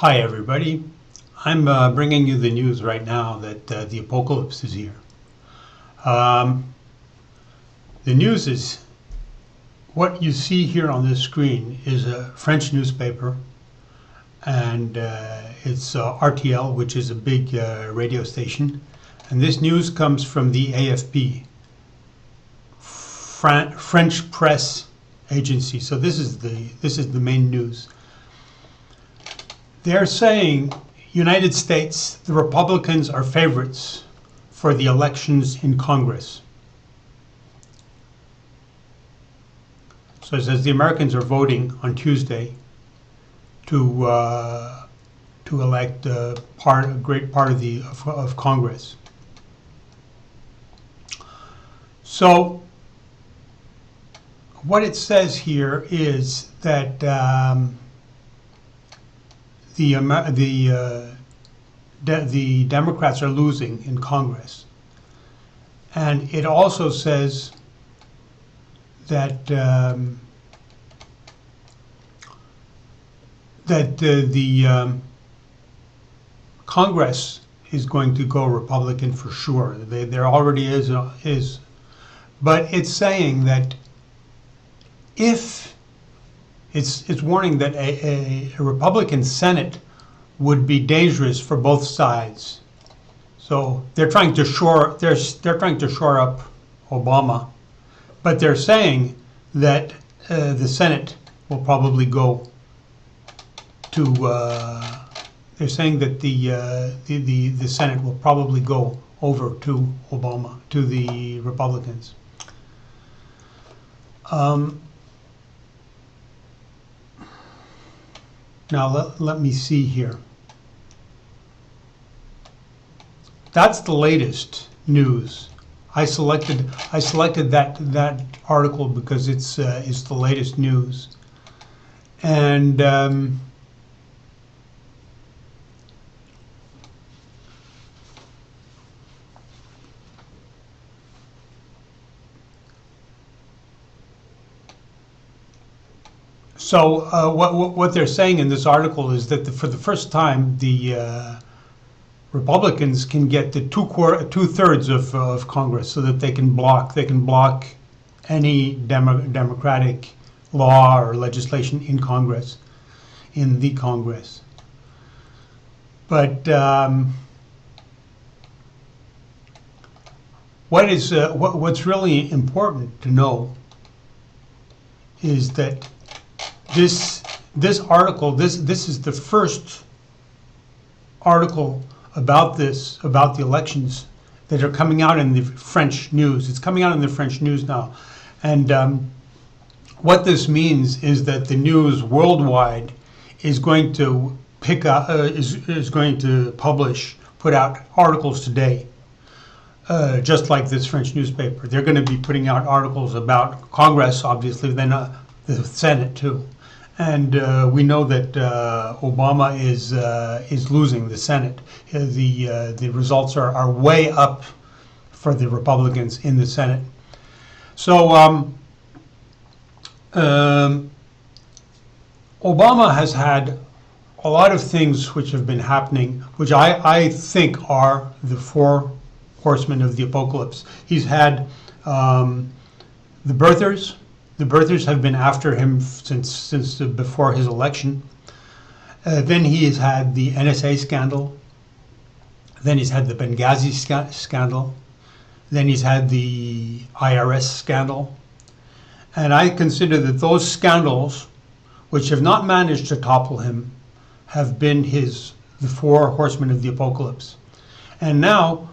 Hi everybody, I'm bringing you the news right now that the apocalypse is here. The news is, what you see here on this screen is a French newspaper, and it's RTL, which is a big radio station, and this news comes from the AFP, French press agency. So this is the main news. They're saying, United States, the Republicans are favorites for the elections in Congress. So it says the Americans are voting on Tuesday to elect a great part of Congress. So what it says here is that the Democrats are losing in Congress, and it also says that the Congress is going to go Republican for sure. There already is, but it's saying that if it's warning that a Republican Senate would be dangerous for both sides. So they're trying to shore up Obama, but they're saying that the Senate will probably go to. They're saying that the Senate will probably go over to Obama, to the Republicans. Now let me see here. That's the latest news. I selected that article because it's the latest news, and so what they're saying in this article is that for the first time the Republicans can get the two-thirds of Congress, so that they can block any democratic law or legislation in Congress, But what's really important to know is that this article, this is the first article about the elections that are coming out in the French news. It's coming out in the French news now, and what this means is that the news worldwide is going to pick up, is going to put out articles today, just like this French newspaper. They're going to be putting out articles about Congress, obviously, then the Senate too. And we know that Obama is losing the Senate. The results are way up for the Republicans in the Senate. So Obama has had a lot of things which have been happening, which I think are the four horsemen of the apocalypse. He's had the birthers. The birthers have been after him since before his election. Then he has had the NSA scandal. Then he's had the Benghazi scandal. Then he's had the IRS scandal. And I consider that those scandals, which have not managed to topple him, have been the four horsemen of the apocalypse. And now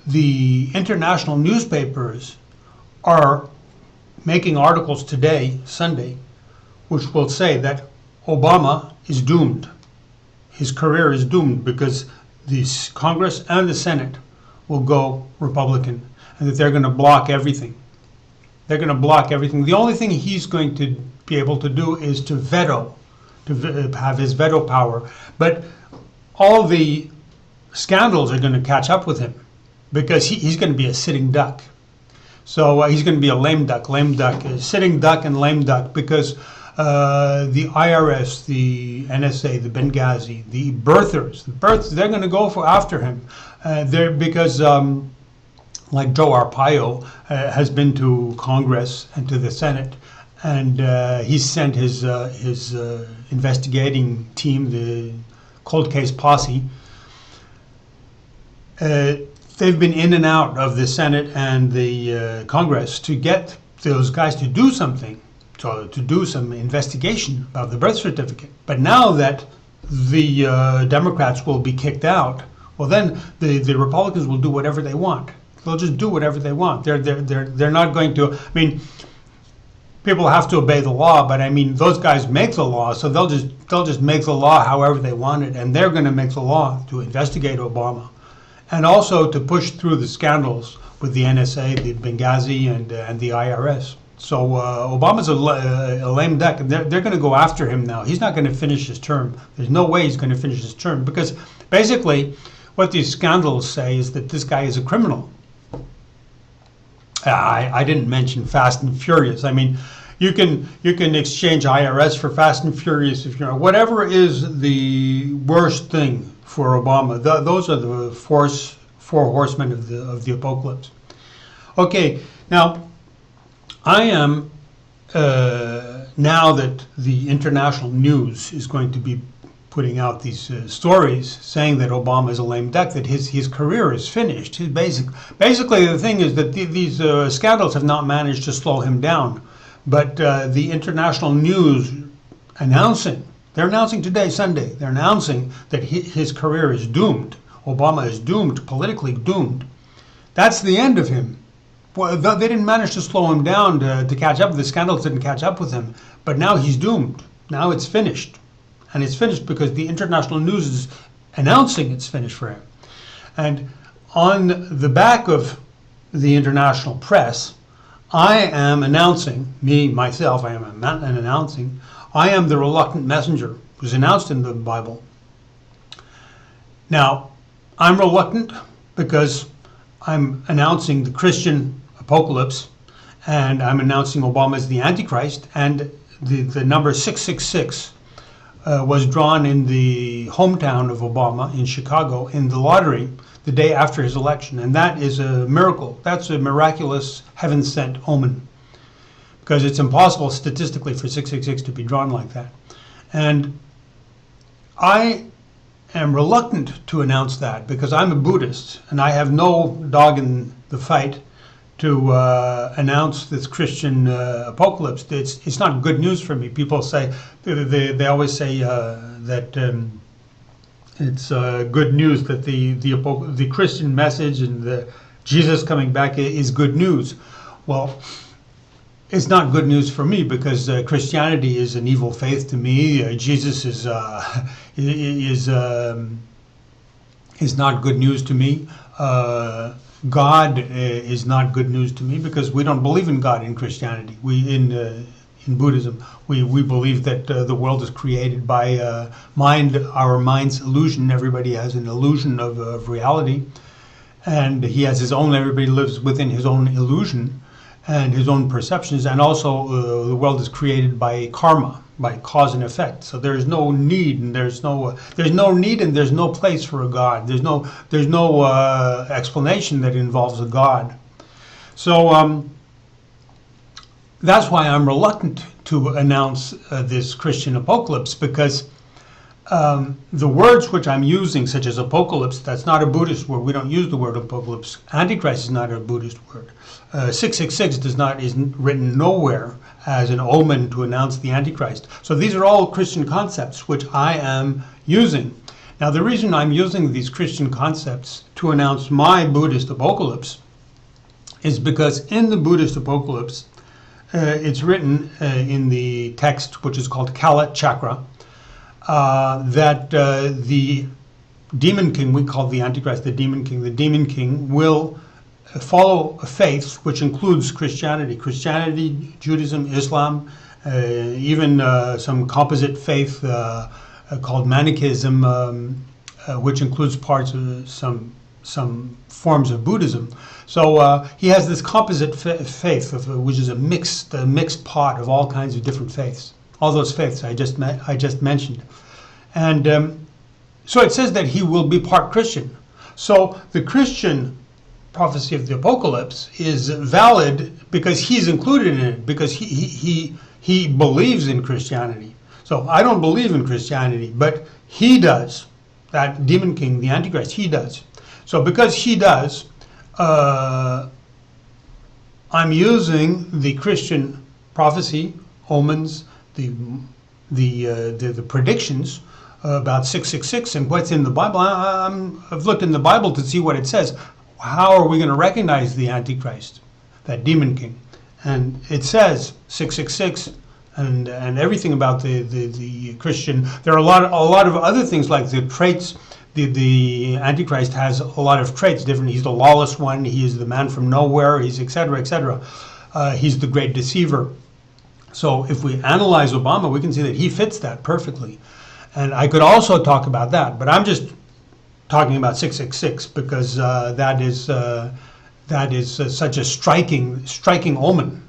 the international newspapers are making articles today, Sunday, which will say that Obama is doomed. His career is doomed because the Congress and the Senate will go Republican, and that they're going to block everything. They're going to block everything. The only thing he's going to be able to do is to veto, to have his veto power. But all the scandals are going to catch up with him because he's going to be a sitting duck. So he's going to be a lame duck, sitting duck and lame duck, because the IRS, the NSA, the Benghazi, the birthers, they're going to go after him. Because like Joe Arpaio has been to Congress and to the Senate, and he's sent his investigating team, the cold case posse. They've been in and out of the Senate and the Congress to get those guys to do something, to do some investigation about the birth certificate. But now that the Democrats will be kicked out, well, then the Republicans will do whatever they want. They'll just do whatever they want. They're not going to. I mean, people have to obey the law, but I mean, those guys make the law, so they'll just make the law however they want it, and they're going to make the law to investigate Obama, and also to push through the scandals with the NSA, the Benghazi, and the IRS. So Obama's a lame duck, and they're going to go after him now. He's not going to finish his term. There's no way he's going to finish his term, because basically what these scandals say is that this guy is a criminal. I didn't mention Fast and Furious. I mean, you can exchange IRS for Fast and Furious if you know. Whatever is the worst thing for Obama, those are the four horsemen of the apocalypse. Okay, now I am now that the international news is going to be putting out these stories saying that Obama is a lame duck, that his career is finished. Basically, the thing is that these scandals have not managed to slow him down, but the international news they're announcing today, Sunday, they're announcing that his career is doomed. Obama is doomed, politically doomed. That's the end of him. Well, they didn't manage to slow him down to catch up. The scandals didn't catch up with him, but now he's doomed. Now it's finished. And it's finished because the international news is announcing it's finished for him. And on the back of the international press, I am announcing, I am the reluctant messenger who's announced in the Bible. Now, I'm reluctant because I'm announcing the Christian apocalypse, and I'm announcing Obama as the Antichrist, and the number 666 was drawn in the hometown of Obama in Chicago in the lottery the day after his election. And that is a miracle. That's a miraculous heaven-sent omen, because it's impossible statistically for 666 to be drawn like that. And I am reluctant to announce that because I'm a Buddhist and I have no dog in the fight to announce this Christian apocalypse. It's not good news for me. People say, they always say that it's good news that the Christian message and the Jesus coming back is good news. Well, it's not good news for me because Christianity is an evil faith to me. Jesus is not good news to me. God is not good news to me because we don't believe in God in Christianity. In Buddhism, we believe that the world is created by our mind's illusion. Everybody has an illusion of reality, and he has his own. Everybody lives within his own illusion and his own perceptions, and also the world is created by karma, by cause and effect. So there's no need, and there's no place for a God. There's no explanation that involves a God. So that's why I'm reluctant to announce this Christian apocalypse, because the words which I'm using, such as apocalypse, that's not a Buddhist word. We don't use the word apocalypse. Antichrist is not a Buddhist word. 666 isn't written nowhere as an omen to announce the Antichrist. So these are all Christian concepts which I am using. Now, the reason I'm using these Christian concepts to announce my Buddhist apocalypse is because in the Buddhist apocalypse, it's written in the text, which is called Kalachakra, that the demon king, we call the Antichrist the demon king will follow a faith which includes Christianity, Judaism, Islam, even some composite faith called Manichaeism, which includes parts of some forms of Buddhism. So he has this composite faith, which is a mixed pot of all kinds of different faiths. all those faiths I just mentioned. And so it says that he will be part Christian. So the Christian prophecy of the apocalypse is valid because he's included in it, because he believes in Christianity. So I don't believe in Christianity, but he does. That demon king, the Antichrist, he does. So because he does, I'm using the Christian prophecy, omens, the predictions about 666 and what's in the Bible. I've looked in the Bible to see what it says. How are we going to recognize the Antichrist, that demon king? And it says 666 and everything about the Christian. There are a lot of other things like the traits. The Antichrist has a lot of traits different. He's the lawless one. He is the man from nowhere. He's etc. etc. He's the great deceiver. So if we analyze Obama, we can see that he fits that perfectly. And I could also talk about that, but I'm just talking about 666 because that is such a striking omen,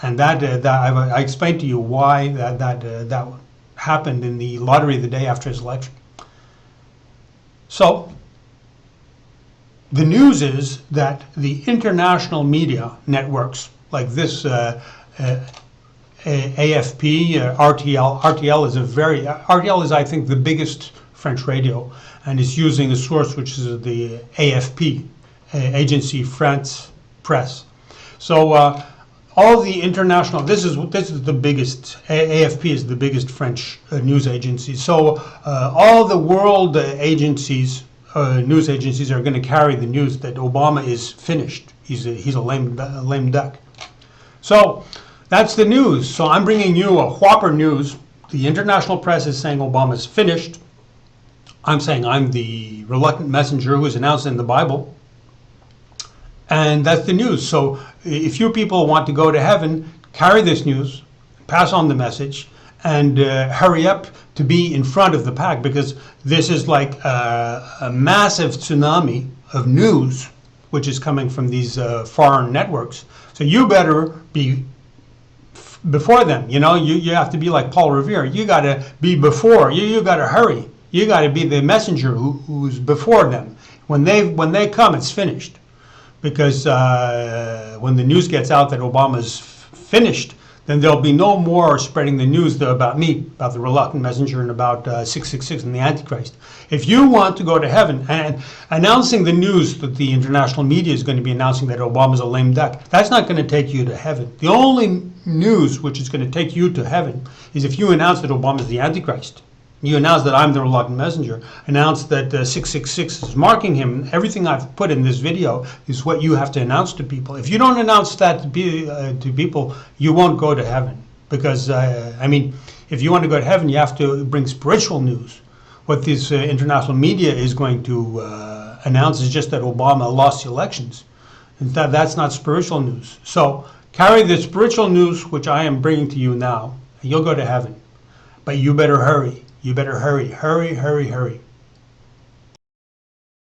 and that I explained to you why that happened in the lottery the day after his election. So the news is that the international media networks like this, AFP, RTL is I think the biggest French radio, and is using a source which is the AFP, Agency France Presse. So all the international, this is the biggest, AFP is the biggest French news agency. So all the world agencies, news agencies are going to carry the news that Obama is finished. He's a lame duck. So that's the news. So I'm bringing you a whopper news. The international press is saying Obama's finished. I'm saying I'm the reluctant messenger who is announced in the Bible. And that's the news. So if you people want to go to heaven, carry this news, pass on the message, and hurry up to be in front of the pack, because this is like a massive tsunami of news which is coming from these foreign networks. So you better be before them. You know, you have to be like Paul Revere. You got to be before. You got to hurry. You got to be the messenger who's before them. When they come, it's finished. Because when the news gets out that Obama's finished, then there'll be no more spreading the news about me, about the reluctant messenger, and about 666 and the Antichrist. If you want to go to heaven, and announcing the news that the international media is going to be announcing that Obama's a lame duck, that's not going to take you to heaven. The only news which is going to take you to heaven is if you announce that Obama's the Antichrist. You announce that I'm the reluctant messenger. Announce that 666 is marking him. Everything I've put in this video is what you have to announce to people. If you don't announce that to people, you won't go to heaven. Because, I mean, if you want to go to heaven, you have to bring spiritual news. What this international media is going to announce is just that Obama lost the elections. And that's not spiritual news. So carry the spiritual news, which I am bringing to you now, and you'll go to heaven. But you better hurry. You better hurry, hurry, hurry, hurry.